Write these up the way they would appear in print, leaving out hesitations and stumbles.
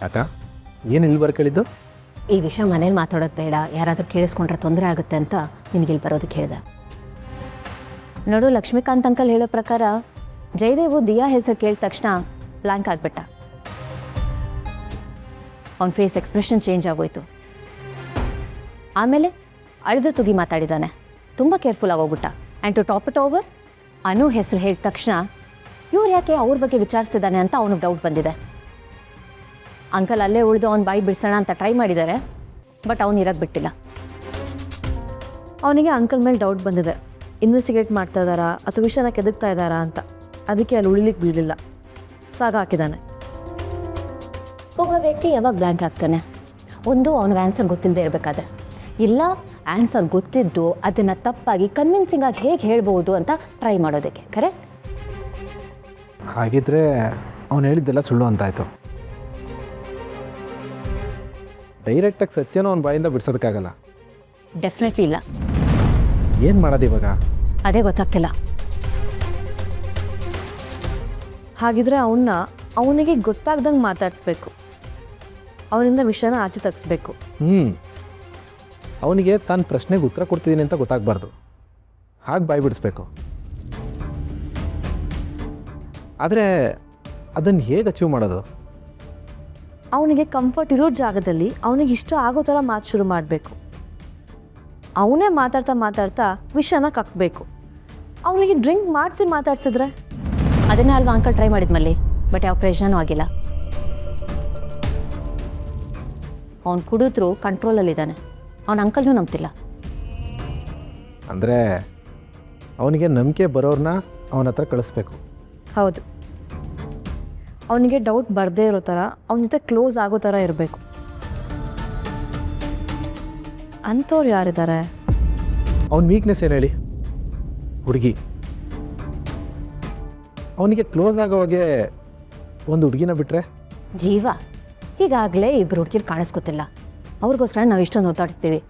ಯಾಕ ಏನು ಇಲ್ಲಿ ಬರ್ಕೇಳಿದ್ದು? ಈ ವಿಷಯ ಮನೇಲಿ ಮಾತಾಡೋದು ಬೇಡ, ಯಾರಾದರೂ ಕೇಳಿಸ್ಕೊಂಡ್ರೆ ತೊಂದರೆ ಆಗುತ್ತೆ ಅಂತ ನಿನಗಿಲ್ಲಿ ಬರೋದಕ್ಕೆ ಹೇಳಿದೆ. ನೋಡು, ಲಕ್ಷ್ಮೀಕಾಂತ್ ಅಂಕಲ್ ಹೇಳೋ ಪ್ರಕಾರ ಜಯದೇವು ದಿಯಾ ಹೆಸರು ಕೇಳಿದ ತಕ್ಷಣ ಬ್ಲ್ಯಾಂಕ್ ಆಗಿಬಿಟ್ಟ. ಅವನ ಫೇಸ್ ಎಕ್ಸ್ಪ್ರೆಷನ್ ಚೇಂಜ್ ಆಗೋಯ್ತು. ಆಮೇಲೆ ಅಳ್ದು ತುಗಿ ಮಾತಾಡಿದ್ದಾನೆ. ತುಂಬ ಕೇರ್ಫುಲ್ ಆಗೋಗ್ಬಿಟ್ಟ. And to top it over, Anu ಹೆಸರು ಹೇಳಿದ ತಕ್ಷಣ ಇವ್ರು ಯಾಕೆ ಅವ್ರ ಬಗ್ಗೆ ವಿಚಾರಿಸ್ತಿದ್ದಾನೆ ಅಂತ ಅವನಿಗೆ ಡೌಟ್ ಬಂದಿದೆ. ಅಂಕಲ್ ಅಲ್ಲೇ ಉಳಿದು ಅವ್ನ ಬಾಯಿ ಬಿಡಿಸೋಣ ಅಂತ ಟ್ರೈ ಮಾಡಿದ್ದಾರೆ, ಬಟ್ ಅವ್ನು ಇರೋಕ್ಕೆ ಬಿಟ್ಟಿಲ್ಲ. ಅವನಿಗೆ ಅಂಕಲ್ ಮೇಲೆ ಡೌಟ್ ಬಂದಿದೆ, ಇನ್ವೆಸ್ಟಿಗೇಟ್ ಮಾಡ್ತಾ ಇದ್ದಾರಾ ಅಥವಾ ವಿಷಯನ ಕೆದಕ್ತಾ ಇದ್ದಾರಾ ಅಂತ. ಅದಕ್ಕೆ ಅಲ್ಲಿ ಉಳಿಲಿಕ್ಕೆ ಬೀಳಿಲ್ಲ, ಸಾಗ ಹಾಕಿದ್ದಾನೆ. ಒಬ್ಬ ವ್ಯಕ್ತಿ ಯಾವಾಗ ಬ್ಲ್ಯಾಂಕ್ ಆಗ್ತಾನೆ? ಒಂದು ಅವನಿಗೆ ಆನ್ಸರ್ ಗೊತ್ತಿಲ್ಲದೆ ಇರಬೇಕಾದ್ರೆ, ಇಲ್ಲ ಆನ್ಸರ್ ಗೊತ್ತಿದ್ದು ಅದನ್ನು ತಪ್ಪಾಗಿ ಕನ್ವಿನ್ಸಿಂಗಾಗಿ ಹೇಗೆ ಹೇಳ್ಬೋದು ಅಂತ ಟ್ರೈ ಮಾಡೋದಕ್ಕೆ. ಕರೆಕ್ಟ್? ಹಾಗಿದ್ರೆ ಅವನು ಹೇಳಿದ್ದೆಲ್ಲ ಸುಳ್ಳು ಅಂತಾಯಿತು. ಡೈರೆಕ್ಟಾಗಿ ಸತ್ಯನೂ ಅವನ ಬಾಯಿಂದ ಬಿಡ್ಸೋದಕ್ಕಾಗಲ್ಲ. ಡೆಫಿನೆಟ್ಲಿ ಇಲ್ಲ. ಏನು ಮಾಡೋದು ಇವಾಗ? ಅದೇ ಗೊತ್ತಾಗ್ತಿಲ್ಲ. ಹಾಗಿದ್ರೆ ಅವನಿಗೆ ಗೊತ್ತಾಗ್ದಂಗೆ ಮಾತಾಡಿಸ್ಬೇಕು, ಅವನಿಂದ ವಿಷಯನ ಆಚೆ ತೆಗಿಸ್ಬೇಕು. ಅವನಿಗೆ ತಾನು ಪ್ರಶ್ನೆಗೆ ಉತ್ತರ ಕೊಡ್ತಿದ್ದೀನಿ ಅಂತ ಗೊತ್ತಾಗಬಾರ್ದು, ಹಾಗೆ ಬಾಯಿ ಬಿಡಿಸ್ಬೇಕು. ಆದರೆ ಅದನ್ನು ಹೇಗೆ ಅಚೀವ್ ಮಾಡೋದು? ಅವನಿಗೆ ಕಂಫರ್ಟ್ ಇರೋ ಜಾಗದಲ್ಲಿ ಅವನಿಗೆ ಇಷ್ಟ ಆಗೋ ಥರ ಮಾತು ಶುರು ಮಾಡಬೇಕು. ಅವನೇ ಮಾತಾಡ್ತಾ ವಿಷಯನ ಕಕ್ಕಬೇಕು. ಅವನಿಗೆ ಡ್ರಿಂಕ್ ಮಾಡಿಸಿ ಮಾತಾಡ್ಸಿದ್ರೆ? ಅದನ್ನೇ ಅಲ್ವಾ ಅಂಕಲ್ ಟ್ರೈ ಮಾಡಿದ್ಮಲ್ಲಿ, ಬಟ್ ಯಾವ ಪ್ರಯೋಜನವೂ ಆಗಿಲ್ಲ. ಅವ್ನು ಕುಡಿದ್ರು ಕಂಟ್ರೋಲಲ್ಲಿದ್ದಾನೆ. ಅವನ ಅಂಕಲ್ನೂ ನಂಬ್ತಿಲ್ಲ. ಅಂದರೆ ಅವನಿಗೆ ನಂಬಿಕೆ ಬರೋರನ್ನ ಅವನ ಹತ್ರ ಕಳಿಸ್ಬೇಕು. ಹೌದು, ಅವನಿಗೆ ಡೌಟ್ ಬರದೇ ಇರೋ ಥರ ಅವನ ಜೊತೆ ಕ್ಲೋಸ್ ಆಗೋ ಥರ ಇರಬೇಕು. ಅಂಥವ್ರು ಯಾರಿದ್ದಾರೆ? ಅವನ ವೀಕ್ನೆಸ್ ಏನು ಹೇಳಿ? ಹುಡುಗಿ. ಅವನಿಗೆ ಕ್ಲೋಸ್ ಆಗೋವಾಗೆ ಒಂದು ಹುಡುಗಿನ ಬಿಟ್ಟರೆ? ಜೀವ. ಈಗಾಗಲೇ ಇಬ್ಬರು ಹುಡುಗಿರು ಕಾಣಿಸ್ಕೊತಿಲ್ಲ, ಅವ್ರಿಗೋಸ್ಕರ ನಾವು ಇಷ್ಟೊಂದು ಓದಾಡ್ತೀವಿ.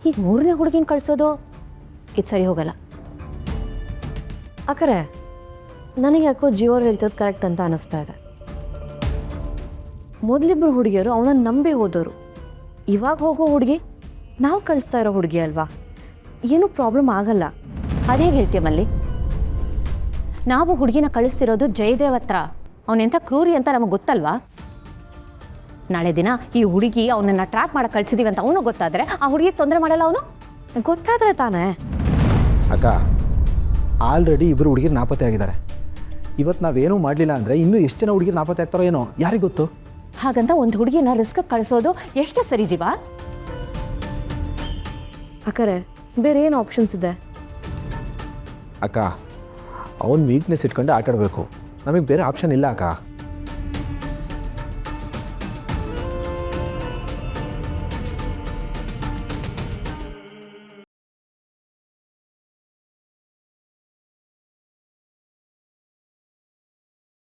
ಈಗ ಮೂರನೇ ಹುಡುಗಿನ ಕಳಿಸೋದು ಇದು ಸರಿ ಹೋಗಲ್ಲ. ಅಕರೆ ನನಗೆ ಯಾಕೋ ಜೀವರ್ ಹೇಳ್ತದ್ದು ಕರೆಕ್ಟ್ ಅಂತ ಅನ್ನಿಸ್ತಾ ಇದೆ. ಮೊದಲಿಬ್ಬರು ಹುಡುಗಿಯರು ಅವನನ್ನು ನಂಬಿ ಹೋದವರು. ಇವಾಗ ಹೋಗೋ ಹುಡುಗಿ ನಾವು ಕಳಿಸ್ತಾ ಇರೋ ಹುಡುಗಿ ಅಲ್ವಾ? ಏನೂ ಪ್ರಾಬ್ಲಮ್ ಆಗಲ್ಲ. ಅದೇಗೆ ಹೇಳ್ತೀಯ ಮಲ್ಲಿ? ನಾವು ಹುಡುಗಿನ ಕಳಿಸ್ತಿರೋದು ಜಯದೇವ್ ಹತ್ರ. ಅವನೆಂಥ ಕ್ರೂರಿ ಅಂತ ನಮಗೆ ಗೊತ್ತಲ್ವಾ? ನಾಳೆ ದಿನ ಈ ಹುಡುಗಿ ಅವನನ್ನು ಟ್ರ್ಯಾಪ್ ಮಾಡಕ್ಕೆ ಕಳಿಸಿದೀವಿ ಅಂತ ಅವನು ಗೊತ್ತಾದರೆ ಆ ಹುಡುಗಿಗೆ ತೊಂದರೆ ಮಾಡಲ್ಲ ಅವನು? ಗೊತ್ತಾದರೆ ತಾನೇ. ಅಕ್ಕ, ಆಲ್ರೆಡಿ ಇಬ್ಬರು ಹುಡುಗಿರು ನಾಪತ್ತೆ ಆಗಿದ್ದಾರೆ. ಇವತ್ತು ನಾವೇನೂ ಮಾಡಲಿಲ್ಲ ಅಂದರೆ ಇನ್ನೂ ಎಷ್ಟು ಜನ ಹುಡುಗಿರು ನಾಪತ್ತೆ ಆಗ್ತಾರೋ ಏನೋ, ಯಾರಿಗೆ ಗೊತ್ತು? ಹಾಗಂತ ಒಂದು ಹುಡುಗಿನ ರಿಸ್ಕ್ ಕಳಿಸೋದು ಎಷ್ಟು ಸರಿ ಜೀವ? ಅಕರೆ ಬೇರೆ ಏನು ಆಪ್ಷನ್ಸ್ ಇದೆ? ಅಕ್ಕ, ಅವನ ವೀಕ್ನೆಸ್ ಇಟ್ಕೊಂಡು ಆಟಾಡಬೇಕು. ನಮಗೆ ಬೇರೆ ಆಪ್ಷನ್ ಇಲ್ಲ ಅಕ್ಕ.